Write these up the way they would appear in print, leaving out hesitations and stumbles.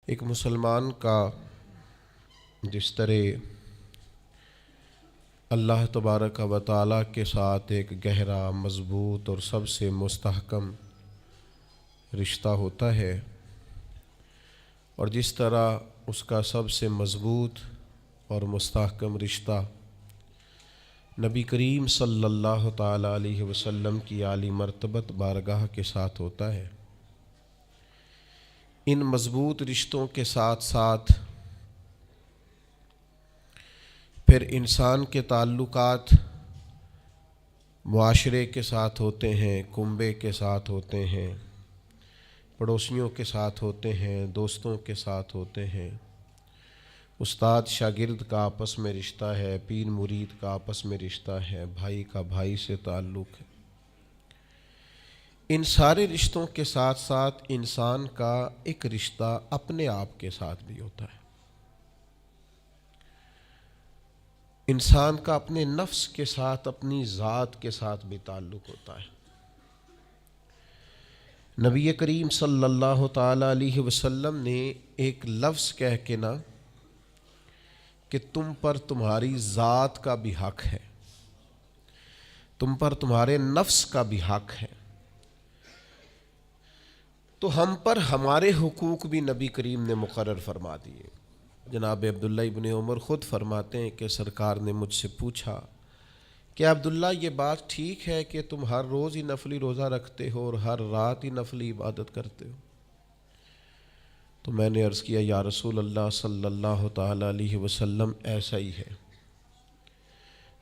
ایک مسلمان کا جس طرح اللہ تبارک و تعالیٰ کے ساتھ ایک گہرا، مضبوط اور سب سے مستحکم رشتہ ہوتا ہے، اور جس طرح اس کا سب سے مضبوط اور مستحکم رشتہ نبی کریم صلی اللہ تعالیٰ علیہ وسلم کی اعلی مرتبت بارگاہ کے ساتھ ہوتا ہے، ان مضبوط رشتوں کے ساتھ ساتھ پھر انسان کے تعلقات معاشرے کے ساتھ ہوتے ہیں، کنبے کے ساتھ ہوتے ہیں، پڑوسیوں کے ساتھ ہوتے ہیں، دوستوں کے ساتھ ہوتے ہیں، استاد شاگرد کا آپس میں رشتہ ہے، پیر مرید کا آپس میں رشتہ ہے، بھائی کا بھائی سے تعلق ہے۔ ان سارے رشتوں کے ساتھ ساتھ انسان کا ایک رشتہ اپنے آپ کے ساتھ بھی ہوتا ہے۔ انسان کا اپنے نفس کے ساتھ، اپنی ذات کے ساتھ بھی تعلق ہوتا ہے۔ نبی کریم صلی اللہ تعالیٰ علیہ وسلم نے ایک لفظ کہہ کے نا کہ تم پر تمہاری ذات کا بھی حق ہے، تم پر تمہارے نفس کا بھی حق ہے، تو ہم پر ہمارے حقوق بھی نبی کریم نے مقرر فرما دیے۔ جناب عبداللہ ابن عمر خود فرماتے ہیں کہ سرکار نے مجھ سے پوچھا کہ عبداللہ یہ بات ٹھیک ہے کہ تم ہر روز ہی نفلی روزہ رکھتے ہو اور ہر رات ہی نفلی عبادت کرتے ہو؟ تو میں نے عرض کیا یا رسول اللہ صلی اللہ تعالیٰ علیہ وسلم ایسا ہی ہے۔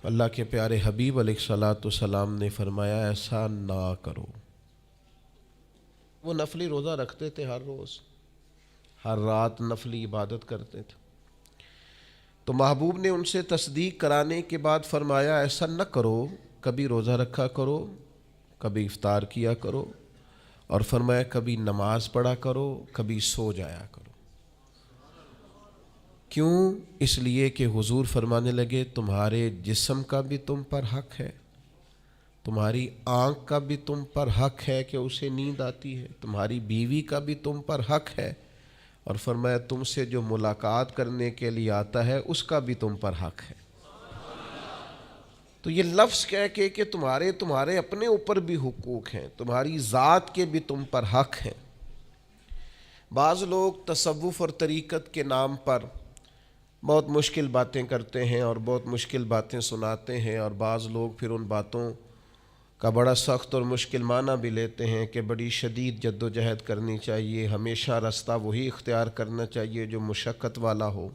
اللہ کے پیارے حبیب علیہ الصلاۃ والسلام نے فرمایا ایسا نہ کرو۔ وہ نفلی روزہ رکھتے تھے، ہر روز ہر رات نفلی عبادت کرتے تھے، تو محبوب نے ان سے تصدیق کرانے کے بعد فرمایا ایسا نہ کرو، کبھی روزہ رکھا کرو، کبھی افطار کیا کرو، اور فرمایا کبھی نماز پڑھا کرو، کبھی سو جایا کرو۔ کیوں؟ اس لیے کہ حضور فرمانے لگے تمہارے جسم کا بھی تم پر حق ہے، تمہاری آنکھ کا بھی تم پر حق ہے کہ اسے نیند آتی ہے، تمہاری بیوی کا بھی تم پر حق ہے، اور فرمایا تم سے جو ملاقات کرنے کے لیے آتا ہے اس کا بھی تم پر حق ہے۔ تو یہ لفظ کہہ کے کہ تمہارے اپنے اوپر بھی حقوق ہیں، تمہاری ذات کے بھی تم پر حق ہیں۔ بعض لوگ تصوف اور طریقت کے نام پر بہت مشکل باتیں کرتے ہیں اور بہت مشکل باتیں سناتے ہیں، اور بعض لوگ پھر ان باتوں کا بڑا سخت اور مشکل معنی بھی لیتے ہیں کہ بڑی شدید جد و جہد کرنی چاہیے، ہمیشہ راستہ وہی اختیار کرنا چاہیے جو مشقت والا ہو،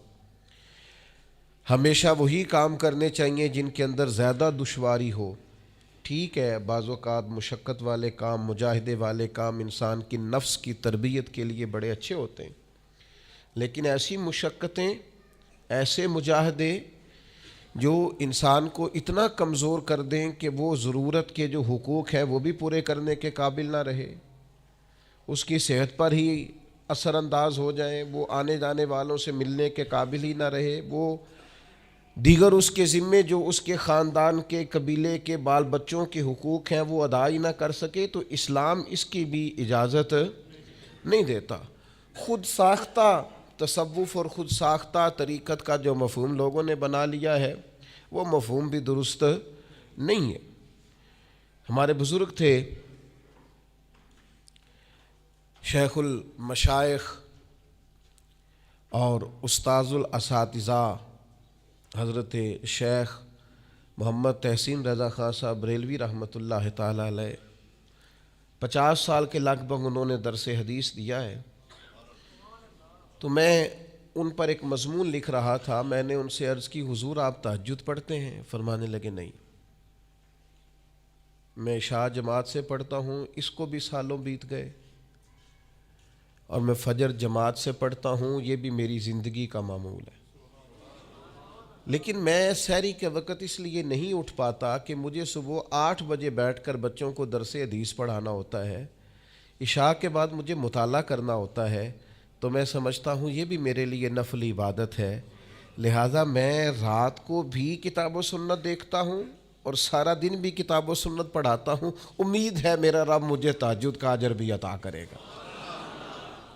ہمیشہ وہی کام کرنے چاہیے جن کے اندر زیادہ دشواری ہو۔ ٹھیک ہے، بعض اوقات مشقت والے کام، مجاہدے والے کام انسان کی نفس کی تربیت کے لیے بڑے اچھے ہوتے ہیں، لیکن ایسی مشقتیں، ایسے مجاہدے جو انسان کو اتنا کمزور کر دیں کہ وہ ضرورت کے جو حقوق ہے وہ بھی پورے کرنے کے قابل نہ رہے، اس کی صحت پر ہی اثر انداز ہو جائیں، وہ آنے جانے والوں سے ملنے کے قابل ہی نہ رہے، وہ دیگر اس کے ذمے جو اس کے خاندان کے قبیلے کے بال بچوں کے حقوق ہیں وہ ادا ہی نہ کر سکے، تو اسلام اس کی بھی اجازت نہیں دیتا۔ خود ساختہ تصوف اور خود ساختہ طریقت کا جو مفہوم لوگوں نے بنا لیا ہے وہ مفہوم بھی درست نہیں ہے۔ ہمارے بزرگ تھے شیخ المشائخ اور استاذ الاساتذہ حضرت شیخ محمد تحسین رضا خان صاحب بریلوی رحمۃ اللہ تعالیٰ علیہ، 50 سال کے لگ بھگ انہوں نے درس حدیث دیا ہے۔ تو میں ان پر ایک مضمون لکھ رہا تھا، میں نے ان سے عرض کی حضور آپ تہجد پڑھتے ہیں؟ فرمانے لگے نہیں، میں عشاء جماعت سے پڑھتا ہوں، اس کو بھی سالوں بیت گئے، اور میں فجر جماعت سے پڑھتا ہوں، یہ بھی میری زندگی کا معمول ہے، لیکن میں سحری کے وقت اس لیے نہیں اٹھ پاتا کہ مجھے صبح 8 بجے بیٹھ کر بچوں کو درس حدیث پڑھانا ہوتا ہے، عشاء کے بعد مجھے مطالعہ کرنا ہوتا ہے، تو میں سمجھتا ہوں یہ بھی میرے لیے نفلی عبادت ہے، لہٰذا میں رات کو بھی کتاب و سنت دیکھتا ہوں اور سارا دن بھی کتاب و سنت پڑھاتا ہوں، امید ہے میرا رب مجھے تہجد کا اجر بھی عطا کرے گا۔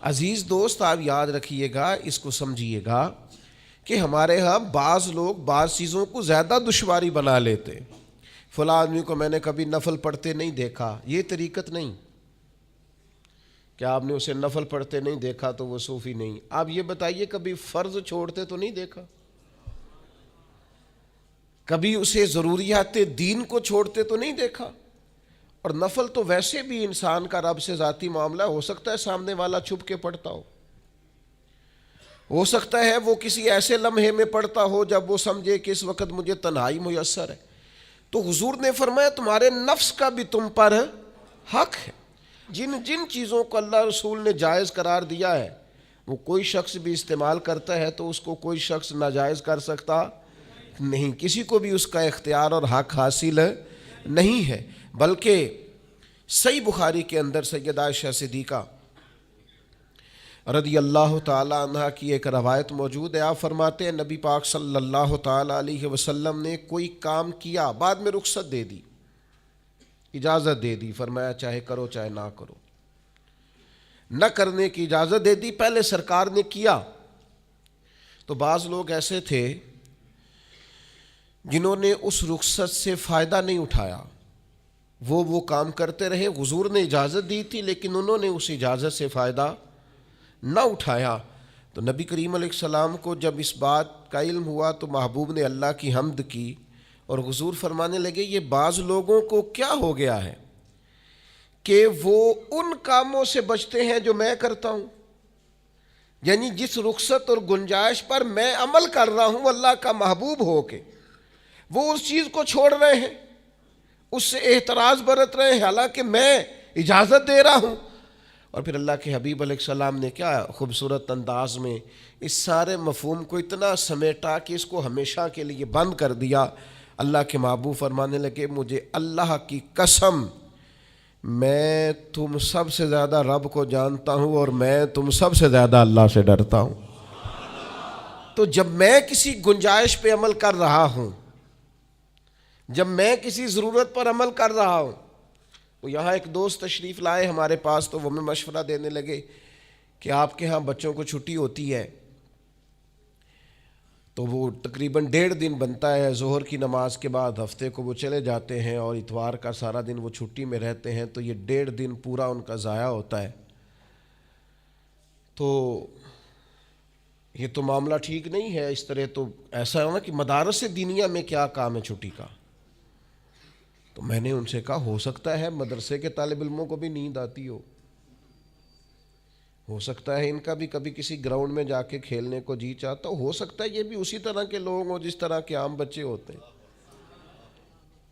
عزیز دوست آپ یاد رکھیے گا، اس کو سمجھیے گا کہ ہمارے ہاں بعض لوگ بعض چیزوں کو زیادہ دشواری بنا لیتے. فلاں آدمی کو میں نے کبھی نفل پڑھتے نہیں دیکھا، یہ طریقت نہیں. کیا آپ نے اسے نفل پڑھتے نہیں دیکھا تو وہ صوفی نہیں؟ آپ یہ بتائیے کبھی فرض چھوڑتے تو نہیں دیکھا؟ کبھی اسے ضروریات دین کو چھوڑتے تو نہیں دیکھا؟ اور نفل تو ویسے بھی انسان کا رب سے ذاتی معاملہ، ہو سکتا ہے سامنے والا چھپ کے پڑھتا ہو سکتا ہے وہ کسی ایسے لمحے میں پڑھتا ہو جب وہ سمجھے کہ اس وقت مجھے تنہائی میسر ہے. تو حضور نے فرمایا تمہارے نفس کا بھی تم پر حق ہے. جن جن چیزوں کو اللہ رسول نے جائز قرار دیا ہے وہ کوئی شخص بھی استعمال کرتا ہے تو اس کو کوئی شخص ناجائز کر سکتا نہیں. کسی کو بھی اس کا اختیار اور حق حاصل نہیں ہے. بلکہ صحیح بخاری کے اندر سیدہ عائشہ صدیقہ رضی اللہ تعالی عنہ کی ایک روایت موجود ہے. آپ فرماتے ہیں نبی پاک صلی اللہ تعالی علیہ وسلم نے کوئی کام کیا، بعد میں رخصت دے دی، اجازت دے دی، فرمایا چاہے کرو چاہے نہ کرو، نہ کرنے کی اجازت دے دی. پہلے سرکار نے کیا تو بعض لوگ ایسے تھے جنہوں نے اس رخصت سے فائدہ نہیں اٹھایا، وہ کام کرتے رہے. حضور نے اجازت دی تھی لیکن انہوں نے اس اجازت سے فائدہ نہ اٹھایا. تو نبی کریم علیہ السلام کو جب اس بات کا علم ہوا تو محبوب نے اللہ کی حمد کی اور حضور فرمانے لگے یہ بعض لوگوں کو کیا ہو گیا ہے کہ وہ ان کاموں سے بچتے ہیں جو میں کرتا ہوں، یعنی جس رخصت اور گنجائش پر میں عمل کر رہا ہوں اللہ کا محبوب ہو کے، وہ اس چیز کو چھوڑ رہے ہیں، اس سے احتراز برت رہے ہیں حالانکہ میں اجازت دے رہا ہوں. اور پھر اللہ کے حبیب علیہ السلام نے کیا خوبصورت انداز میں اس سارے مفہوم کو اتنا سمیٹا کہ اس کو ہمیشہ کے لیے بند کر دیا. اللہ کے محبوب فرمانے لگے مجھے اللہ کی قسم میں تم سب سے زیادہ رب کو جانتا ہوں اور میں تم سب سے زیادہ اللہ سے ڈرتا ہوں. تو جب میں کسی گنجائش پہ عمل کر رہا ہوں، جب میں کسی ضرورت پر عمل کر رہا ہوں، تو یہاں ایک دوست تشریف لائے ہمارے پاس تو وہ ہمیں مشورہ دینے لگے کہ آپ کے ہاں بچوں کو چھٹی ہوتی ہے تو وہ تقریباً 1.5 دن بنتا ہے، ظہر کی نماز کے بعد ہفتے کو وہ چلے جاتے ہیں اور اتوار کا سارا دن وہ چھٹی میں رہتے ہیں، تو یہ 1.5 دن پورا ان کا ضائع ہوتا ہے. تو یہ تو معاملہ ٹھیک نہیں ہے. اس طرح تو ایسا ہے نا کہ مدارس دینیہ میں کیا کام ہے چھٹی کا؟ تو میں نے ان سے کہا ہو سکتا ہے مدرسے کے طالب علموں کو بھی نیند آتی ہو سکتا ہے ان کا بھی کبھی کسی گراؤنڈ میں جا کے کھیلنے کو جی چاہتا ہو سکتا ہے یہ بھی اسی طرح کے لوگ ہوں جس طرح کے عام بچے ہوتے ہیں،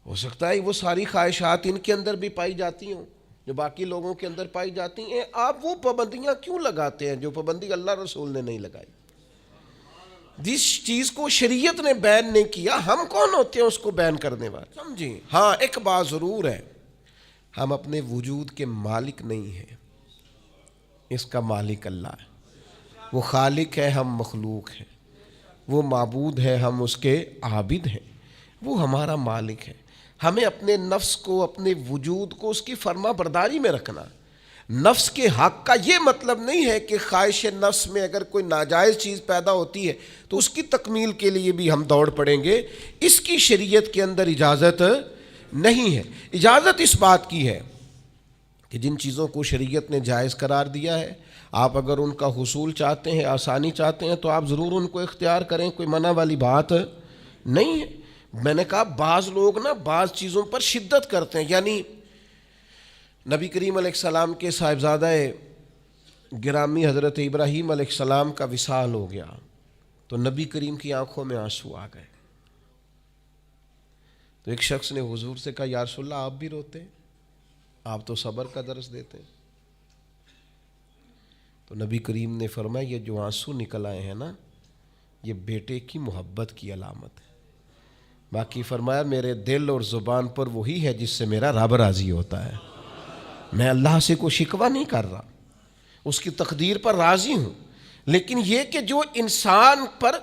ہو سکتا ہے وہ ساری خواہشات ان کے اندر بھی پائی جاتی ہوں جو باقی لوگوں کے اندر پائی جاتی ہیں. آپ وہ پابندیاں کیوں لگاتے ہیں جو پابندی اللہ رسول نے نہیں لگائی؟ جس چیز کو شریعت نے بین نہیں کیا ہم کون ہوتے ہیں اس کو بین کرنے والے؟ سمجھیں. ہاں ایک بات ضرور ہے، ہم اپنے وجود کے مالک نہیں ہیں، اس کا مالک اللہ ہے. وہ خالق ہے، ہم مخلوق ہیں. وہ معبود ہے، ہم اس کے عابد ہیں. وہ ہمارا مالک ہے. ہمیں اپنے نفس کو، اپنے وجود کو اس کی فرما برداری میں رکھنا. نفس کے حق کا یہ مطلب نہیں ہے کہ خواہش نفس میں اگر کوئی ناجائز چیز پیدا ہوتی ہے تو اس کی تکمیل کے لیے بھی ہم دوڑ پڑیں گے. اس کی شریعت کے اندر اجازت نہیں ہے. اجازت اس بات کی ہے کہ جن چیزوں کو شریعت نے جائز قرار دیا ہے آپ اگر ان کا حصول چاہتے ہیں، آسانی چاہتے ہیں تو آپ ضرور ان کو اختیار کریں، کوئی منع والی بات نہیں ہے. میں نے کہا بعض لوگ نا بعض چیزوں پر شدت کرتے ہیں، یعنی نبی کریم علیہ السلام کے صاحبزادہ گرامی حضرت ابراہیم علیہ السلام کا وصال ہو گیا تو نبی کریم کی آنکھوں میں آنسو آ گئے. تو ایک شخص نے حضور سے کہا یا رسول اللہ آپ بھی روتے ہیں، آپ تو صبر کا درس دیتے ہیں. تو نبی کریم نے فرمایا یہ جو آنسو نکل آئے ہیں نا یہ بیٹے کی محبت کی علامت ہے. باقی فرمایا میرے دل اور زبان پر وہی ہے جس سے میرا رب راضی ہوتا ہے. میں اللہ سے کوئی شکوہ نہیں کر رہا، اس کی تقدیر پر راضی ہوں. لیکن یہ کہ جو انسان پر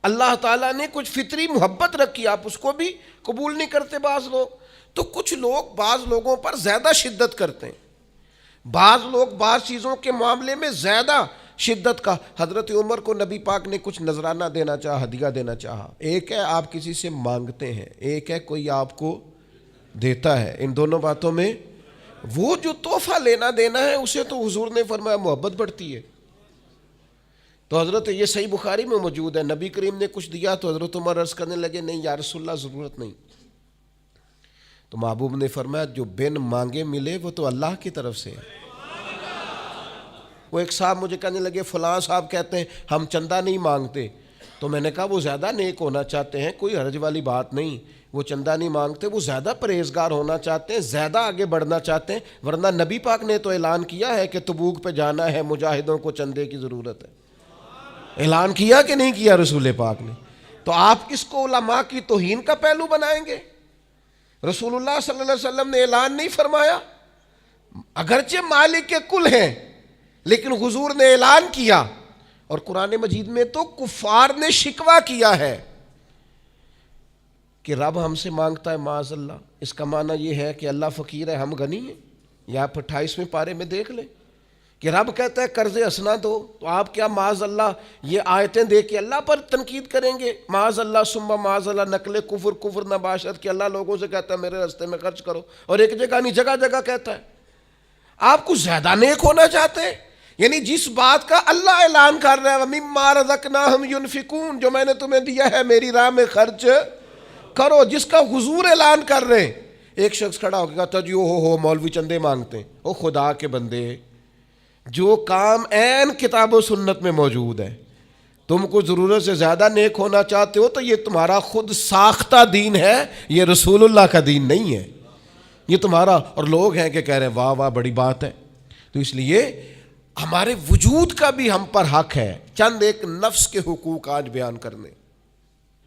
اللہ تعالیٰ نے کچھ فطری محبت رکھی آپ اس کو بھی قبول نہیں کرتے بعض لوگ. تو کچھ لوگ بعض لوگوں پر زیادہ شدت کرتے ہیں. بعض لوگ بعض چیزوں کے معاملے میں زیادہ شدت کا. حضرت عمر کو نبی پاک نے کچھ نذرانہ دینا چاہا, ہدیہ دینا چاہا. ایک ہے آپ کسی سے مانگتے ہیں, ایک ہے کوئی آپ کو دیتا ہے. ان دونوں باتوں میں وہ جو تحفہ لینا دینا ہے اسے تو حضور نے فرمایا محبت بڑھتی ہے. تو حضرت یہ صحیح بخاری میں موجود ہے, نبی کریم نے کچھ دیا تو حضرت عمر عرض کرنے لگے نہیں یا رسول اللہ ضرورت نہیں. تو محبوب نے فرمایا جو بن مانگے ملے وہ تو اللہ کی طرف سے ہے. وہ ایک صاحب مجھے کہنے لگے فلاں صاحب کہتے ہیں ہم چندہ نہیں مانگتے. تو میں نے کہا وہ زیادہ نیک ہونا چاہتے ہیں, کوئی حرج والی بات نہیں. وہ چندہ نہیں مانگتے, وہ زیادہ پرہیزگار ہونا چاہتے ہیں, زیادہ آگے بڑھنا چاہتے ہیں. ورنہ نبی پاک نے تو اعلان کیا ہے کہ تبوک پہ جانا ہے, مجاہدوں کو چندے کی ضرورت ہے. اعلان کیا کہ نہیں کیا رسول پاک نے؟ تو آپ کس کو علماء کی توہین کا پہلو بنائیں گے؟ رسول اللہ صلی اللہ علیہ وسلم نے اعلان نہیں فرمایا؟ اگرچہ مالک کے کل ہیں لیکن حضور نے اعلان کیا. اور قرآن مجید میں تو کفار نے شکوہ کیا ہے کہ رب ہم سے مانگتا ہے معاذ اللہ. اس کا معنی یہ ہے کہ اللہ فقیر ہے, ہم غنی ہیں. یا آپ 28ویں پارے میں دیکھ لیں کہ رب کہتا ہے قرض حسنہ دو, تو آپ کیا معاذ اللہ یہ آیتیں دے کے اللہ پر تنقید کریں گے؟ معاذ اللہ ثم معاذ اللہ, نقل کفر نباشت کہ اللہ لوگوں سے کہتا ہے میرے راستے میں خرچ کرو, اور ایک جگہ نہیں جگہ جگہ کہتا ہے. آپ کچھ زیادہ نیک ہونا چاہتے ہیں؟ یعنی جس بات کا اللہ اعلان کر رہا ہے وَمِمَّا رَزَقْنَاهُمْ يُنْفِقُونَ, جو میں نے تمہیں دیا ہے میری راہ میں خرچ کرو, جس کا حضور اعلان کر رہے ہیں. ایک شخص کھڑا ہو گیا تھا جو ہو مولوی چندے مانگتے ہیں. او خدا کے بندے, جو کام عین کتاب و سنت میں موجود ہے, تم کو ضرورت سے زیادہ نیک ہونا چاہتے ہو تو یہ تمہارا خود ساختہ دین ہے, یہ رسول اللہ کا دین نہیں ہے. یہ تمہارا, اور لوگ ہیں کہ کہہ رہے ہیں واہ واہ بڑی بات ہے. تو اس لیے ہمارے وجود کا بھی ہم پر حق ہے. چند ایک نفس کے حقوق آج بیان کرنے.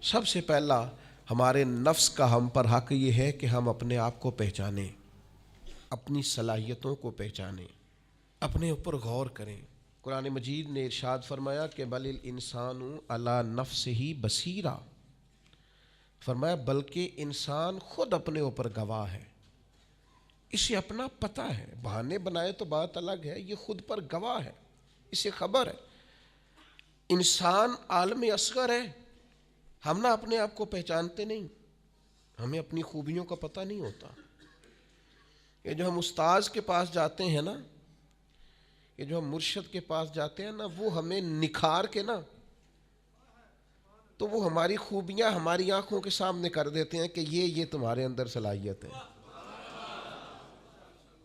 سب سے پہلا ہمارے نفس کا ہم پر حق یہ ہے کہ ہم اپنے آپ کو پہچانیں, اپنی صلاحیتوں کو پہچانیں, اپنے اوپر غور کریں. قرآن مجید نے ارشاد فرمایا کہ بل الانسان علی نفسہ بصیرہ, فرمایا بلکہ انسان خود اپنے اوپر گواہ ہے, اسے اپنا پتہ ہے. بہانے بنائے تو بات الگ ہے, یہ خود پر گواہ ہے, اسے خبر ہے. انسان عالم اصغر ہے, ہم نہ اپنے آپ کو پہچانتے نہیں, ہمیں اپنی خوبیوں کا پتہ نہیں ہوتا. یہ جو ہم استاذ کے پاس جاتے ہیں نا, یہ جو ہم مرشد کے پاس جاتے ہیں نا, وہ ہمیں نکھار کے نا تو وہ ہماری خوبیاں ہماری آنکھوں کے سامنے کر دیتے ہیں کہ یہ تمہارے اندر صلاحیت ہے.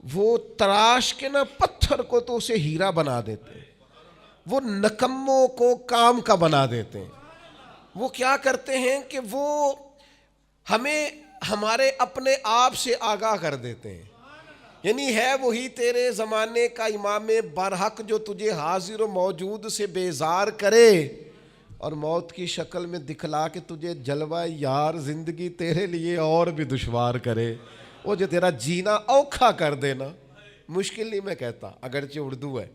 وہ تراش کے نا پتھر کو تو اسے ہیرا بنا دیتے ہیں, وہ نکموں کو کام کا بنا دیتے ہیں. وہ کیا کرتے ہیں کہ وہ ہمیں ہمارے اپنے آپ سے آگاہ کر دیتے ہیں. یعنی ہے وہی تیرے زمانے کا امام برحق جو تجھے حاضر و موجود سے بیزار کرے اور موت کی شکل میں دکھلا کے تجھے جلوہ یار زندگی تیرے لیے اور بھی دشوار کرے. وہ جو تیرا جینا اوکھا کر دینا, مشکل نہیں میں کہتا, اگرچہ اردو ہے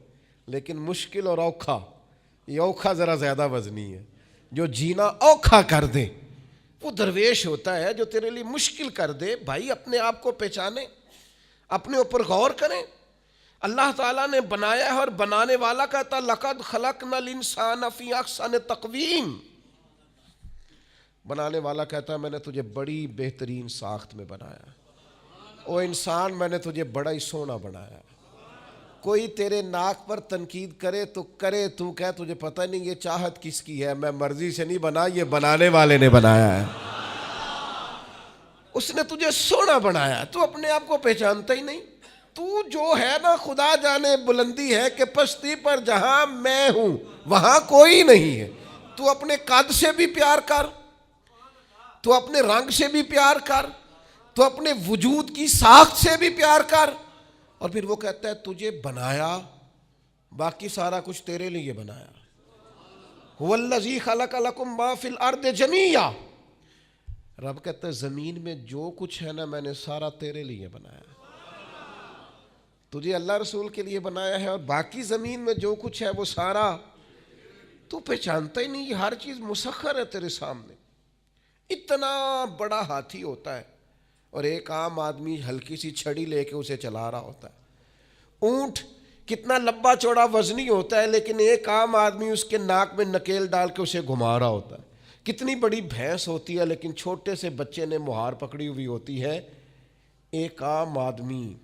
لیکن مشکل اور اوکھا, یہ اوکھا ذرا زیادہ وزنی ہے. جو جینا اوکھا کر دے وہ درویش ہوتا ہے, جو تیرے لیے مشکل کر دے. بھائی اپنے آپ کو پہچانے, اپنے اوپر غور کریں. اللہ تعالیٰ نے بنایا ہے اور بنانے والا کہتا لقد خلقنا الانسان فی احسن تقویم. بنانے والا کہتا ہے میں نے تجھے بڑی بہترین ساخت میں بنایا. او انسان میں نے تجھے بڑا ہی سونا بنایا. کوئی تیرے ناک پر تنقید کرے تو کرے, تو کہہ تجھے پتہ نہیں یہ چاہت کس کی ہے, میں مرضی سے نہیں بنا, یہ بنانے والے نے بنایا ہے. اس نے تجھے سونا بنایا, تو اپنے آپ کو پہچانتا ہی نہیں. تو جو ہے نا خدا جانے بلندی ہے کہ پستی پر جہاں میں ہوں وہاں کوئی نہیں ہے. تو اپنے قد سے بھی پیار کر, تو اپنے رنگ سے بھی پیار کر, تو اپنے وجود کی ساخت سے بھی پیار کر. اور پھر وہ کہتا ہے تجھے بنایا, باقی سارا کچھ تیرے لیے بنایا. هو الذی خلق لکم ما فی الارض جمیعا. رب کہتا ہے زمین میں جو کچھ ہے نا میں نے سارا تیرے لیے بنایا. تجھے اللہ رسول کے لیے بنایا ہے, اور باقی زمین میں جو کچھ ہے وہ سارا تو پہچانتا ہی نہیں. یہ ہر چیز مسخر ہے تیرے سامنے. اتنا بڑا ہاتھی ہوتا ہے اور ایک عام آدمی ہلکی سی چھڑی لے کے اسے چلا رہا ہوتا ہے. اونٹ کتنا لمبا چوڑا وزنی ہوتا ہے لیکن ایک عام آدمی اس کے ناک میں نکیل ڈال کے اسے گھما رہا ہوتا ہے. کتنی بڑی بھینس ہوتی ہے لیکن چھوٹے سے بچے نے مہار پکڑی ہوئی ہوتی ہے. ایک عام آدمی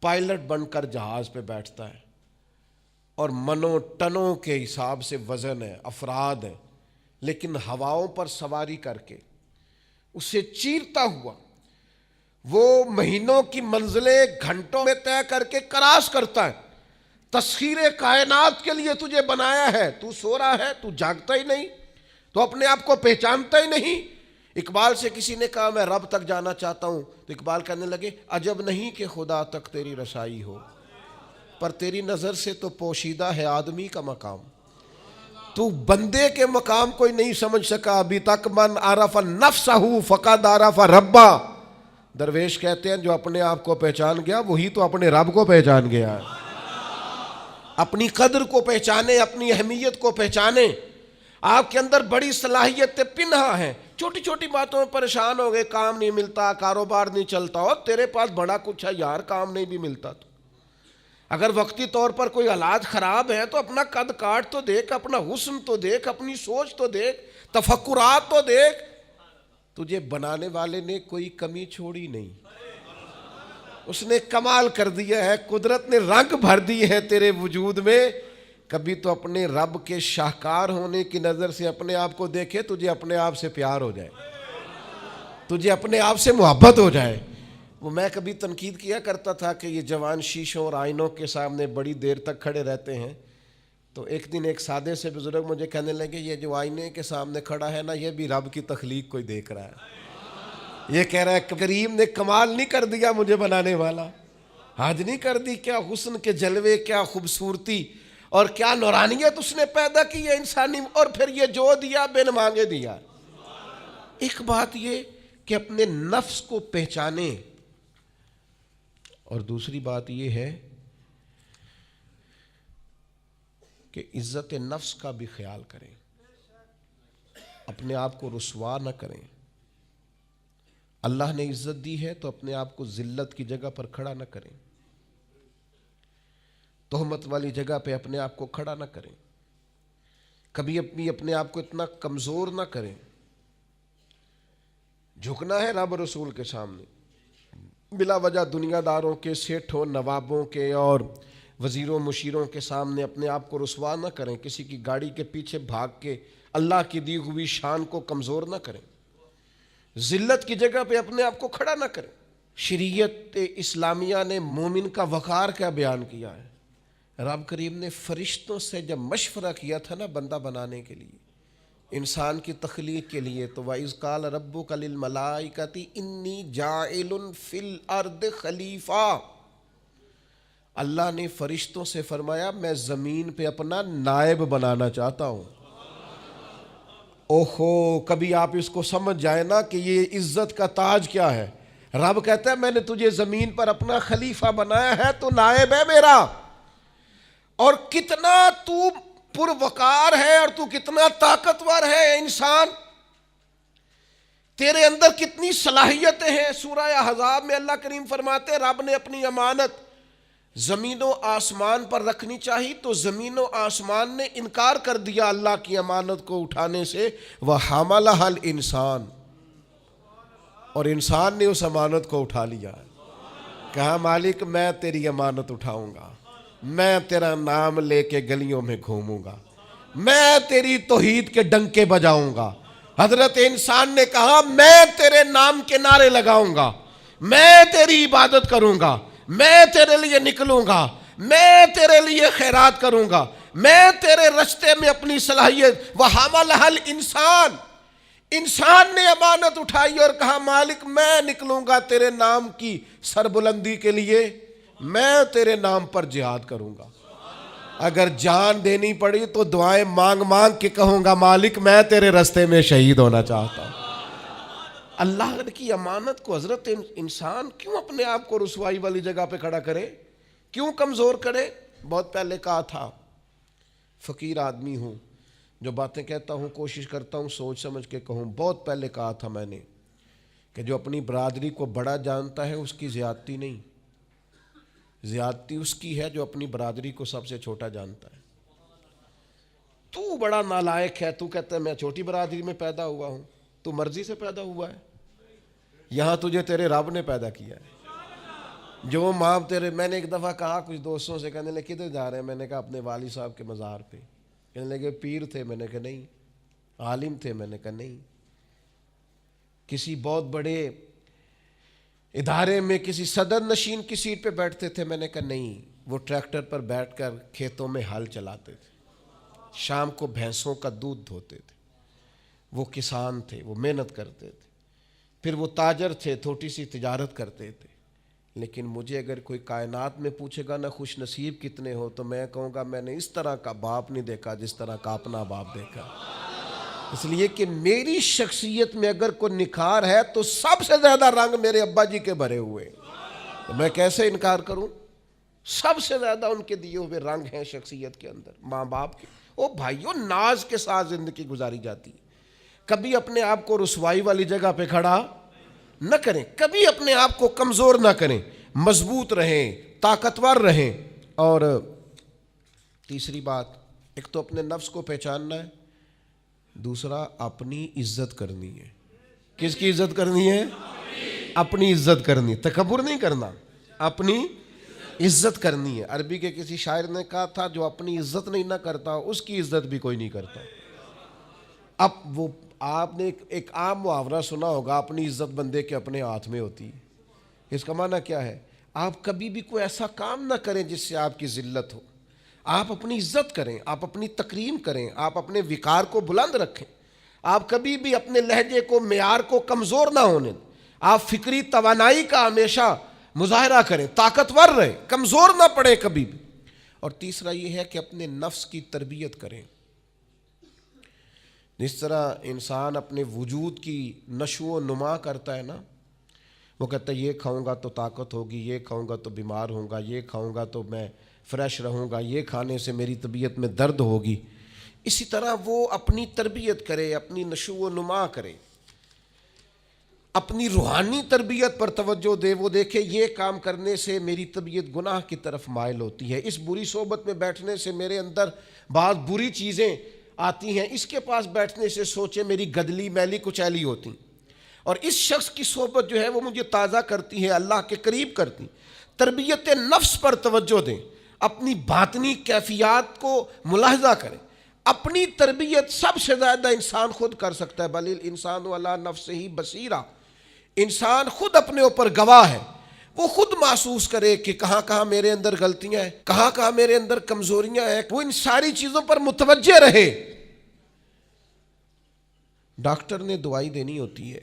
پائلٹ بن کر جہاز پہ بیٹھتا ہے اور منوں ٹنوں کے حساب سے وزن ہے، افراد ہیں، لیکن ہواؤں پر سواری کر کے اسے چیرتا ہوا وہ مہینوں کی منزلیں گھنٹوں میں طے کر کے کراس کرتا ہے. تسخیر کائنات کے لیے تجھے بنایا ہے، تو سو رہا ہے، تو جاگتا ہی نہیں، تو اپنے آپ کو پہچانتا ہی نہیں. اقبال سے کسی نے کہا میں رب تک جانا چاہتا ہوں، تو اقبال کہنے لگے عجب نہیں کہ خدا تک تیری رسائی ہو، پر تیری نظر سے تو پوشیدہ ہے آدمی کا مقام. تو بندے کے مقام کوئی نہیں سمجھ سکا ابھی تک. من عرف نفسہ فقد عرف ربا. درویش کہتے ہیں جو اپنے آپ کو پہچان گیا وہی تو اپنے رب کو پہچان گیا. اپنی قدر کو پہچانے، اپنی اہمیت کو پہچانے. آپ کے اندر بڑی صلاحیتیں پنہا ہیں، چھوٹی چھوٹی باتوں میں پریشان ہو گئے، کام نہیں ملتا، کاروبار نہیں چلتا. اور تیرے پاس بڑا کچھ ہے یار، کام نہیں بھی ملتا. تو اگر وقتی طور پر کوئی حالات خراب ہیں تو اپنا قد کاٹ تو دیکھ، اپنا حسن تو دیکھ، اپنی سوچ تو دیکھ، تفکرات تو دیکھ. تجھے بنانے والے نے کوئی کمی چھوڑی نہیں، اس نے کمال کر دیا ہے، قدرت نے رنگ بھر دی ہے تیرے وجود میں. کبھی تو اپنے رب کے شاہکار ہونے کی نظر سے اپنے آپ کو دیکھے، تجھے اپنے آپ سے پیار ہو جائے، تجھے اپنے آپ سے محبت ہو جائے. وہ میں کبھی تنقید کیا کرتا تھا کہ یہ جوان شیشوں اور آئینوں کے سامنے بڑی دیر تک کھڑے رہتے ہیں. تو ایک دن ایک سادے سے بزرگ مجھے کہنے لگے یہ جو آئینے کے سامنے کھڑا ہے نا، یہ بھی رب کی تخلیق کوئی دیکھ رہا ہے. یہ کہہ رہا ہے کریم نے کمال نہیں کر دیا مجھے بنانے والا، حج نہیں کر دی. کیا حسن کے جلوے، کیا خوبصورتی اور کیا نورانیت اس نے پیدا کی ہے انسانی. اور پھر یہ جو دیا بن مانگے دیا. ایک بات یہ کہ اپنے نفس کو پہچانے، اور دوسری بات یہ ہے کہ عزت نفس کا بھی خیال کریں، اپنے آپ کو رسوا نہ کریں. اللہ نے عزت دی ہے تو اپنے آپ کو ذلت کی جگہ پر کھڑا نہ کریں، تہمت والی جگہ پہ اپنے آپ کو کھڑا نہ کریں. کبھی اپنے آپ کو اتنا کمزور نہ کریں. جھکنا ہے رب رسول کے سامنے، بلا وجہ دنیا داروں کے، سیٹھوں، نوابوں کے اور وزیروں مشیروں کے سامنے اپنے آپ کو رسوا نہ کریں. کسی کی گاڑی کے پیچھے بھاگ کے اللہ کی دی ہوئی شان کو کمزور نہ کریں. ذلت کی جگہ پہ اپنے آپ کو کھڑا نہ کریں. شریعت اسلامیہ نے مومن کا وقار کیا بیان کیا ہے. رب کریم نے فرشتوں سے جب مشورہ کیا تھا نا بندہ بنانے کے لیے، انسان کی تخلیق کے لیے، تو وَإِذْ قَالَ رَبُّكَ لِلْمَلَائِكَةِ إِنِّي جَاعِلٌ فِي الْأَرْضِ خلیفہ. اللہ نے فرشتوں سے فرمایا میں زمین پہ اپنا نائب بنانا چاہتا ہوں. اوہو، کبھی آپ اس کو سمجھ جائیں نا کہ یہ عزت کا تاج کیا ہے. رب کہتا ہے میں نے تجھے زمین پر اپنا خلیفہ بنایا ہے، تو نائب ہے میرا. اور کتنا تو پروقار ہے اور تو کتنا طاقتور ہے انسان، تیرے اندر کتنی صلاحیتیں ہیں. سورہ احزاب میں اللہ کریم فرماتے ہیں رب نے اپنی امانت زمین و آسمان پر رکھنی چاہی تو زمین و آسمان نے انکار کر دیا اللہ کی امانت کو اٹھانے سے. وَحَمَلَهَا الْإِنسان، اور انسان نے اس امانت کو اٹھا لیا. کہا مالک میں تیری امانت اٹھاؤں گا، میں تیرا نام لے کے گلیوں میں گھوموں گا، میں تیری توحید کے ڈنکے بجاؤں گا. حضرت انسان نے کہا میں تیرے نام کے نعرے لگاؤں گا، میں تیری عبادت کروں گا، میں تیرے لیے نکلوں گا، میں تیرے لیے خیرات کروں گا، میں تیرے رستے میں اپنی صلاحیت. وَحَمَلَهَا الْإِنسان، انسان نے امانت اٹھائی اور کہا مالک میں نکلوں گا تیرے نام کی سربلندی کے لیے، میں تیرے نام پر جہاد کروں گا. اگر جان دینی پڑی تو دعائیں مانگ مانگ کے کہوں گا مالک میں تیرے رستے میں شہید ہونا چاہتا ہوں. اللہ کی امانت کو حضرت انسان کیوں اپنے آپ کو رسوائی والی جگہ پہ کھڑا کرے، کیوں کمزور کرے. بہت پہلے کہا تھا، فقیر آدمی ہوں، جو باتیں کہتا ہوں کوشش کرتا ہوں سوچ سمجھ کے کہوں. بہت پہلے کہا تھا میں نے کہ جو اپنی برادری کو بڑا جانتا ہے اس کی زیادتی نہیں، زیادتی اس کی ہے جو اپنی برادری کو سب سے چھوٹا جانتا ہے. تو بڑا نالائق ہے، تو کہتا ہے میں چھوٹی برادری میں پیدا ہوا ہوں. تو مرضی سے پیدا ہوا ہے، یہاں تجھے تیرے رب نے پیدا کیا ہے. جو ماں تیرے، میں نے ایک دفعہ کہا کچھ دوستوں سے، کہنے لگے کدھر جا رہے ہیں؟ میں نے کہا اپنے والد صاحب کے مزار پہ. کہنے لگے پیر تھے؟ میں نے کہا نہیں. عالم تھے؟ میں نے کہا نہیں. کسی بہت بڑے ادارے میں کسی صدر نشین کی سیٹ پہ بیٹھتے تھے؟ میں نے کہا نہیں. وہ ٹریکٹر پر بیٹھ کر کھیتوں میں ہل چلاتے تھے، شام کو بھینسوں کا دودھ دھوتے تھے. وہ کسان تھے، وہ محنت کرتے تھے. پھر وہ تاجر تھے، چھوٹی سی تجارت کرتے تھے. لیکن مجھے اگر کوئی کائنات میں پوچھے گا نا خوش نصیب کتنے ہو، تو میں کہوں گا میں نے اس طرح کا باپ نہیں دیکھا جس طرح کا اپنا باپ دیکھا. اس لیے کہ میری شخصیت میں اگر کوئی نکھار ہے تو سب سے زیادہ رنگ میرے ابا جی کے بھرے ہوئے. تو میں کیسے انکار کروں؟ سب سے زیادہ ان کے دیے ہوئے رنگ ہیں شخصیت کے اندر، ماں باپ کے. او بھائیوں، ناز کے ساتھ زندگی گزاری جاتی ہے. کبھی اپنے آپ کو رسوائی والی جگہ پہ کھڑا نہ کریں، کبھی اپنے آپ کو کمزور نہ کریں، مضبوط رہیں، طاقتور رہیں. اور تیسری بات، ایک تو اپنے نفس کو پہچاننا ہے، دوسرا اپنی عزت کرنی ہے. کس کی عزت کرنی ہے؟ اپنی عزت کرنی، تکبر نہیں کرنا، اپنی عزت کرنی ہے. عربی کے کسی شاعر نے کہا تھا جو اپنی عزت نہیں نہ کرتا اس کی عزت بھی کوئی نہیں کرتا. اب وہ آپ نے ایک عام محاورہ سنا ہوگا، اپنی عزت بندے کے اپنے ہاتھ میں ہوتی ہے. اس کا معنی کیا ہے؟ آپ کبھی بھی کوئی ایسا کام نہ کریں جس سے آپ کی ذلت ہو. آپ اپنی عزت کریں، آپ اپنی تکریم کریں، آپ اپنے وقار کو بلند رکھیں. آپ کبھی بھی اپنے لہجے کو، معیار کو کمزور نہ ہونے دیں. آپ فکری توانائی کا ہمیشہ مظاہرہ کریں، طاقتور رہیں، کمزور نہ پڑیں کبھی بھی. اور تیسرا یہ ہے کہ اپنے نفس کی تربیت کریں. جس طرح انسان اپنے وجود کی نشو و نما کرتا ہے نا، وہ کہتا ہے یہ کھاؤں گا تو طاقت ہوگی، یہ کھاؤں گا تو بیمار ہوں گا، یہ کھاؤں گا تو میں فریش رہوں گا، یہ کھانے سے میری طبیعت میں درد ہوگی. اسی طرح وہ اپنی تربیت کرے، اپنی نشو و نما کرے، اپنی روحانی تربیت پر توجہ دے. وہ دیکھے یہ کام کرنے سے میری طبیعت گناہ کی طرف مائل ہوتی ہے، اس بری صحبت میں بیٹھنے سے میرے اندر بعض بری چیزیں آتی ہیں، اس کے پاس بیٹھنے سے سوچے میری گدلی میلی کچیلی ہوتی، اور اس شخص کی صحبت جو ہے وہ مجھے تازہ کرتی ہے، اللہ کے قریب کرتی. تربیت نفس پر توجہ دیں، اپنی باطنی کیفیات کو ملاحظہ کریں. اپنی تربیت سب سے زیادہ انسان خود کر سکتا ہے. بل الانسان علی نفسہ بصیرہ، انسان خود اپنے اوپر گواہ ہے. وہ خود محسوس کرے کہ کہاں کہاں میرے اندر غلطیاں ہیں، کہاں کہاں میرے اندر کمزوریاں ہیں. وہ ان ساری چیزوں پر متوجہ رہے. ڈاکٹر نے دوائی دینی ہوتی ہے،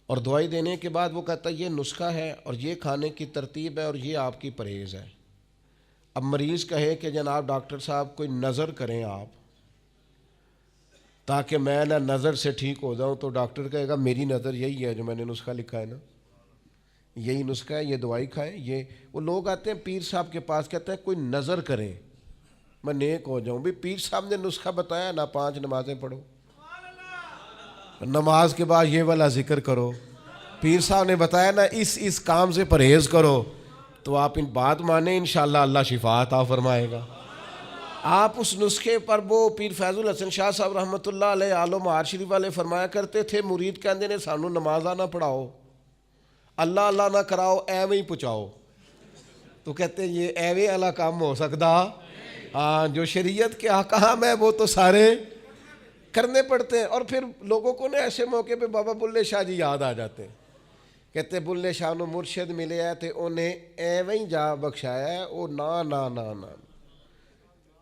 اور دوائی دینے کے بعد وہ کہتا ہے یہ نسخہ ہے اور یہ کھانے کی ترتیب ہے اور یہ آپ کی پرہیز ہے. اب مریض کہے کہ جناب ڈاکٹر صاحب کوئی نظر کریں آپ تاکہ میں نہ نظر سے ٹھیک ہو جاؤں، تو ڈاکٹر کہے گا میری نظر یہی ہے جو میں نے نسخہ لکھا ہے نا، یہی نسخہ ہے، یہ دوائی کھائیں. یہ وہ لوگ آتے ہیں پیر صاحب کے پاس، کہتے ہیں کوئی نظر کریں میں نیک ہو جاؤں. بھی پیر صاحب نے نسخہ بتایا نا، 5 نمازیں پڑھو، نماز کے بعد یہ والا ذکر کرو. پیر صاحب نے بتایا نا اس کام سے پرہیز کرو، تو آپ ان بات مانیں انشاءاللہ اللہ شفا عطا فرمائے گا. آپ اس نسخے پر، وہ پیر فیض الحسن شاہ صاحب رحمۃ اللہ علیہ آل مہار شریف والے فرمایا کرتے تھے، مرید کہندے نے سانو نمازاں نہ پڑھاؤ، اللہ اللہ نہ کراؤ، ایویں ہی پہنچاؤ. تو کہتے ہیں یہ ایویں والا کام ہو سکتا؟ ہاں، جو شریعت کے احکام ہے وہ تو سارے کرنے پڑتے ہیں. اور پھر لوگوں کو نا ایسے موقع پہ بابا بلے شاہ جی یاد آ جاتے ہیں. کہتے بلے شاہ نو مرشد ملے ہے تے انہیں ایویں جا بخشایا ہے. او نا نا نا نا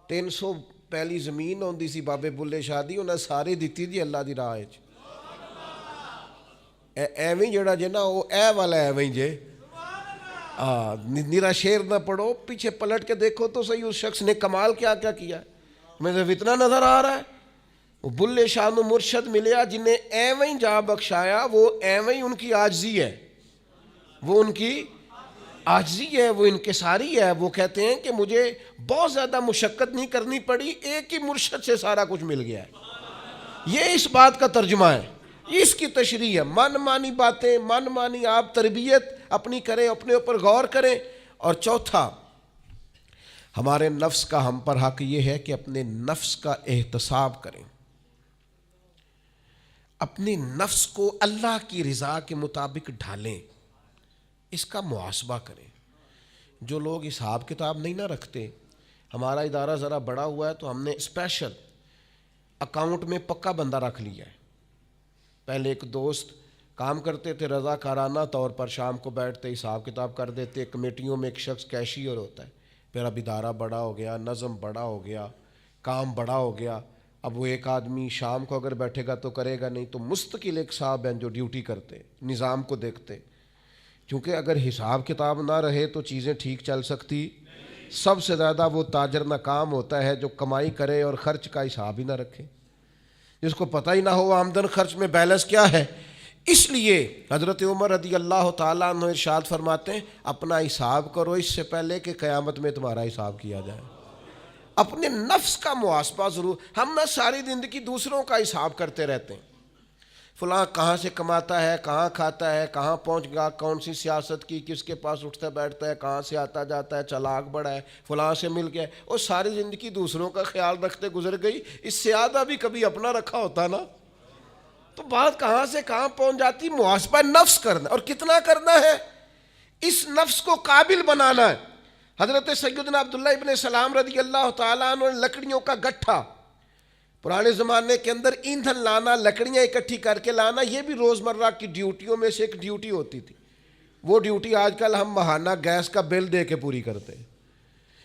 300 پہلی زمین ہوندی سی بابے بلے شاہ دی، انہیں ساری دیتی جی اللہ دی راہ وچ. ایویں جڑا جے نا وہ اے والا ایویں جے. نیرا شعر نہ پڑھو، پیچھے پلٹ کے دیکھو تو صحیح اس شخص نے کمال کیا کیا کیا ہے. مجھے اتنا نظر آ رہا ہے وہ بلے شاہ نو مرشد ملیا جنہیں ایویں جا بخشایا، وہ ایویں ان کی عاجزی ہے، وہ ان کی عاجزی ہے، وہ انکساری ہے. وہ کہتے ہیں کہ مجھے بہت زیادہ مشقت نہیں کرنی پڑی، ایک ہی مرشد سے سارا کچھ مل گیا ہے. یہ اس بات کا ترجمہ ہے، اس کی تشریح ہے. من مانی باتیں، من مانی آپ تربیت اپنی کریں, اپنے اوپر غور کریں. اور چوتھا, ہمارے نفس کا ہم پر حق یہ ہے کہ اپنے نفس کا احتساب کریں, اپنے نفس کو اللہ کی رضا کے مطابق ڈھالیں, اس کا محاسبہ کریں. جو لوگ حساب کتاب نہیں نہ رکھتے, ہمارا ادارہ ذرا بڑا ہوا ہے تو ہم نے اسپیشل اکاؤنٹ میں پکا بندہ رکھ لیا ہے. پہلے ایک دوست کام کرتے تھے رضا کارانہ طور پر, شام کو بیٹھتے حساب کتاب کر دیتے. کمیٹیوں میں ایک شخص کیشیئر ہوتا ہے. پھر اب ادارہ بڑا ہو گیا, نظم بڑا ہو گیا, کام بڑا ہو گیا. اب وہ ایک آدمی شام کو اگر بیٹھے گا تو کرے گا نہیں, تو مستقل ایک صاحب ہیں جو ڈیوٹی کرتے, نظام کو دیکھتے. کیونکہ اگر حساب کتاب نہ رہے تو چیزیں ٹھیک چل سکتی. سب سے زیادہ وہ تاجر ناکام ہوتا ہے جو کمائی کرے اور خرچ کا حساب ہی نہ رکھے, جس کو پتہ ہی نہ ہو آمدن خرچ میں بیلنس کیا ہے. اس لیے حضرت عمر رضی اللہ تعالیٰ عنہ ارشاد فرماتے ہیں, اپنا حساب کرو اس سے پہلے کہ قیامت میں تمہارا حساب کیا جائے. اپنے نفس کا محاسبہ ضرور. ہم نہ ساری زندگی دوسروں کا حساب کرتے رہتے ہیں, فلاں کہاں سے کماتا ہے, کہاں کھاتا ہے, کہاں پہنچ گیا, کون سی سیاست کی, کس کے پاس اٹھتا بیٹھتا ہے, کہاں سے آتا جاتا ہے, چلاک بڑا ہے, فلاں سے مل گیا. اور ساری زندگی دوسروں کا خیال رکھتے گزر گئی. اس سے زیادہ بھی کبھی اپنا رکھا ہوتا نا, تو بات کہاں سے کہاں پہنچ جاتی. محاسبہ نفس کرنا, اور کتنا کرنا ہے, اس نفس کو قابل بنانا ہے. حضرت سیدنا عبداللہ ابن سلام رضی اللہ تعالیٰ عنہ نے لکڑیوں کا گٹھا, پرانے زمانے کے اندر ایندھن لانا, لکڑیاں اکٹھی کر کے لانا, یہ بھی روزمرہ کی ڈیوٹیوں میں سے ایک ڈیوٹی ہوتی تھی. وہ ڈیوٹی آج کل ہم ماہانہ گیس کا بل دے کے پوری کرتے ہیں.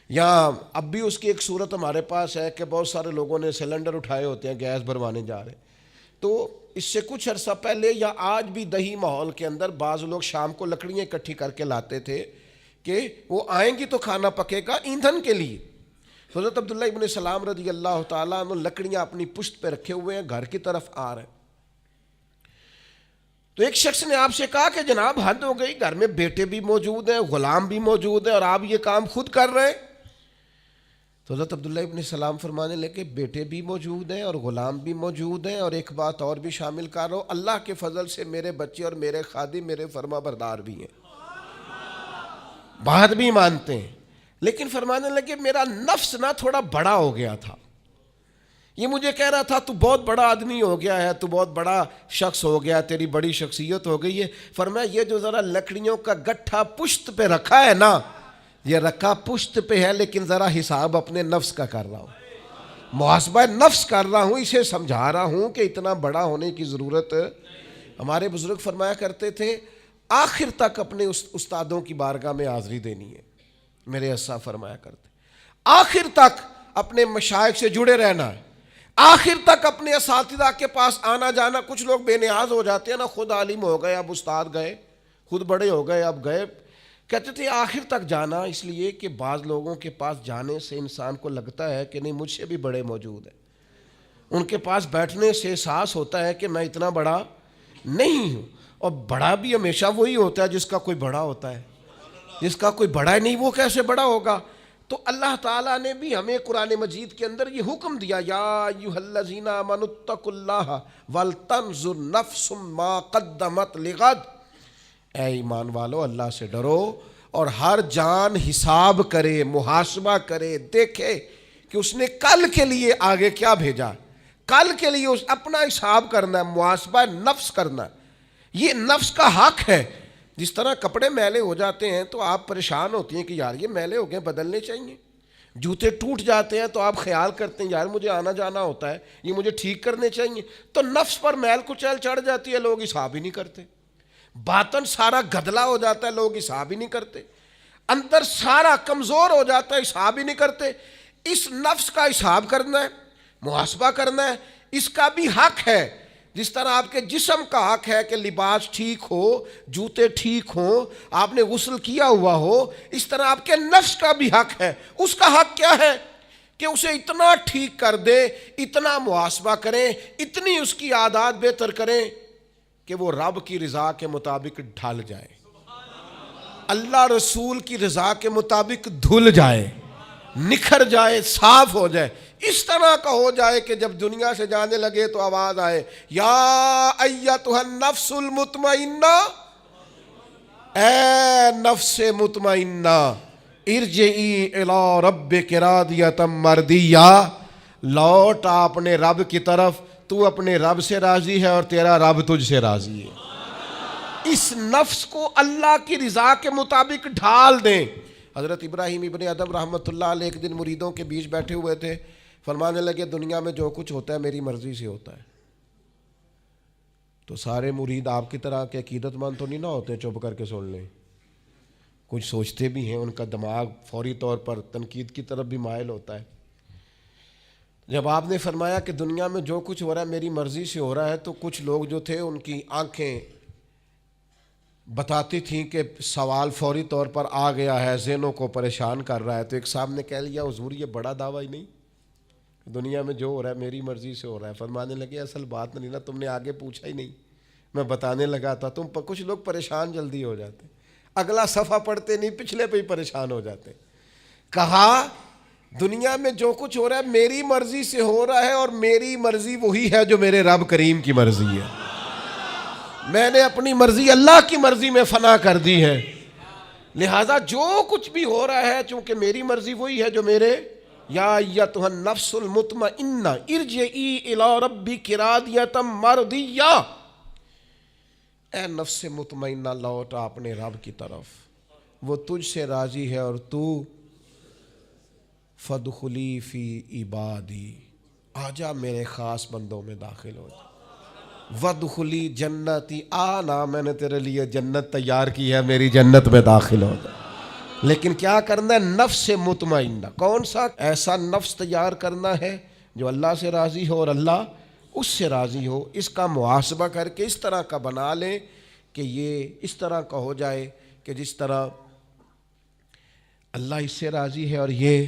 یہاں اب بھی اس کی ایک صورت ہمارے پاس ہے کہ بہت سارے لوگوں نے سلنڈر اٹھائے ہوتے ہیں, گیس بھروانے جا رہے ہیں. تو اس سے کچھ عرصہ پہلے یا آج بھی دیہی ماحول کے اندر بعض لوگ شام کو لکڑیاں اکٹھی کر کے لاتے تھے کہ وہ آئیں گی تو کھانا پکے گا ایندھن کے لیے. حضرت عبداللہ ابن سلام رضی اللہ تعالیٰ عنہ لکڑیاں اپنی پشت پہ رکھے ہوئے ہیں, گھر کی طرف آ رہے ہیں. تو ایک شخص نے آپ سے کہا کہ جناب حد ہو گئی, گھر میں بیٹے بھی موجود ہیں, غلام بھی موجود ہیں, اور آپ یہ کام خود کر رہے ہیں. تو حضرت عبداللہ ابن سلام فرمانے لگے, بیٹے بھی موجود ہیں اور غلام بھی موجود ہیں, اور ایک بات اور بھی شامل کر رہا ہوں, اللہ کے فضل سے میرے بچے اور میرے خادم میرے فرما بردار بھی ہیں, بات بھی مانتے ہیں. لیکن فرمانے لگے میرا نفس نہ تھوڑا بڑا ہو گیا تھا. یہ مجھے کہہ رہا تھا تو بہت بڑا آدمی ہو گیا ہے, تو بہت بڑا شخص ہو گیا, تیری بڑی شخصیت ہو گئی ہے. فرمایا یہ جو ذرا لکڑیوں کا گٹھا پشت پہ رکھا ہے نا, یہ رکھا پشت پہ ہے, لیکن ذرا حساب اپنے نفس کا کر رہا ہوں, محاسبہ نفس کر رہا ہوں, اسے سمجھا رہا ہوں کہ اتنا بڑا ہونے کی ضرورت. ہمارے بزرگ فرمایا کرتے تھے آخر تک اپنے استادوں کی بارگاہ میں حاضری دینی ہے. میرے اسا فرمایا کرتے آخر تک اپنے مشائخ سے جڑے رہنا ہے, آخر تک اپنے اساتذہ کے پاس آنا جانا. کچھ لوگ بے نیاز ہو جاتے ہیں نا, خود عالم ہو گئے اب استاد گئے, خود بڑے ہو گئے اب گئے. کہتے تھے آخر تک جانا, اس لیے کہ بعض لوگوں کے پاس جانے سے انسان کو لگتا ہے کہ نہیں مجھ سے بھی بڑے موجود ہیں. ان کے پاس بیٹھنے سے احساس ہوتا ہے کہ میں اتنا بڑا نہیں ہوں. اور بڑا بھی ہمیشہ وہی ہوتا ہے جس کا کوئی بڑا ہوتا ہے, جس کا کوئی بڑا ہی نہیں وہ کیسے بڑا ہوگا. تو اللہ تعالیٰ نے بھی ہمیں قرآن مجید کے اندر یہ حکم دیا, یا ایھا الذین آمنوا اتقوا اللہ ولتنظر نفس ما قدمت لغد. اے ایمان والو اللہ سے ڈرو اور ہر جان حساب کرے, محاسبہ کرے, دیکھے کہ اس نے کل کے لیے آگے کیا بھیجا. کل کے لیے اس اپنا حساب کرنا ہے, محاسبہ نفس کرنا ہے. یہ نفس کا حق ہے. جس طرح کپڑے میلے ہو جاتے ہیں تو آپ پریشان ہوتی ہیں کہ یار یہ میلے ہو گئے بدلنے چاہیے. جوتے ٹوٹ جاتے ہیں تو آپ خیال کرتے ہیں یار مجھے آنا جانا ہوتا ہے, یہ مجھے ٹھیک کرنے چاہیے. تو نفس پر میل کچیل چڑھ جاتی ہے, لوگ حساب ہی نہیں کرتے. باطن سارا گدلا ہو جاتا ہے, لوگ حساب ہی نہیں کرتے. اندر سارا کمزور ہو جاتا ہے, حساب ہی نہیں کرتے. اس نفس کا حساب کرنا ہے, محاسبہ کرنا ہے. اس کا بھی حق ہے. جس طرح آپ کے جسم کا حق ہے کہ لباس ٹھیک ہو, جوتے ٹھیک ہوں, آپ نے غسل کیا ہوا ہو, اس طرح آپ کے نفس کا بھی حق ہے. اس کا حق کیا ہے کہ اسے اتنا ٹھیک کر دے, اتنا محاسبہ کریں, اتنی اس کی عادات بہتر کریں کہ وہ رب کی رضا کے مطابق ڈھل جائے, اللہ رسول کی رضا کے مطابق دھل جائے, نکھر جائے, صاف ہو جائے. اس طرح کا ہو جائے کہ جب دنیا سے جانے لگے تو آواز آئے, یا ایتھا النفس المطمئنہ اے نفس مطمئنہ ارجعی الی ربک راضیۃ مرضیہ، لوٹ اپنے رب کی طرف، تو اپنے رب سے راضی ہے اور تیرا رب تجھ سے راضی ہے۔ اس نفس کو اللہ کی رضا کے مطابق ڈھال دیں۔ حضرت ابراہیم ابن ادم رحمۃ اللہ علیہ ایک دن مریدوں کے بیچ بیٹھے ہوئے تھے، فرمانے لگے دنیا میں جو کچھ ہوتا ہے میری مرضی سے ہوتا ہے۔ تو سارے مرید آپ کی طرح کے عقیدت مند تو نہیں نہ ہوتے چپ کر کے سن لیں، کچھ سوچتے بھی ہیں، ان کا دماغ فوری طور پر تنقید کی طرف بھی مائل ہوتا ہے۔ جب آپ نے فرمایا کہ دنیا میں جو کچھ ہو رہا ہے میری مرضی سے ہو رہا ہے، تو کچھ لوگ جو تھے ان کی آنکھیں بتاتی تھیں کہ سوال فوری طور پر آ گیا ہے، ذہنوں کو پریشان کر رہا ہے۔ تو ایک صاحب نے کہہ لیا حضور یہ بڑا دعویٰ ہی نہیں، دنیا میں جو ہو رہا ہے میری مرضی سے ہو رہا ہے۔ فرمانے لگے اصل بات نہیں نا، تم نے آگے پوچھا ہی نہیں، میں بتانے لگا تھا۔ کچھ لوگ پریشان جلدی ہو جاتے، اگلا صفحہ پڑھتے نہیں پچھلے پہ ہی پریشان ہو جاتے۔ کہا دنیا میں جو کچھ ہو رہا ہے میری مرضی سے ہو رہا ہے، اور میری مرضی وہی ہے جو میرے رب کریم کی مرضی ہے۔ میں نے اپنی مرضی اللہ کی مرضی میں فنا کر دی ہے، لہذا جو کچھ بھی ہو رہا ہے چونکہ میری مرضی وہی ہے جو میرے یا ایتھا النفس المطمئنہ ارجعی الی ربک راضیۃ مرضیہ، اے نفس مطمئنہ لوٹ اپنے رب کی طرف، وہ تجھ سے راضی ہے اور تو فادخلی فی عبادی، آجا میرے خاص بندوں میں داخل ہو جا، وادخلی جنتی، آنا میں نے تیرے لیے جنت تیار کی ہے، میری جنت میں داخل ہو جا۔ لیکن کیا کرنا ہے؟ نفس مطمئنہ، کون سا؟ ایسا نفس تیار کرنا ہے جو اللہ سے راضی ہو اور اللہ اس سے راضی ہو۔ اس کا محاسبہ کر کے اس طرح کا بنا لیں کہ یہ اس طرح کا ہو جائے کہ جس طرح اللہ اس سے راضی ہے اور یہ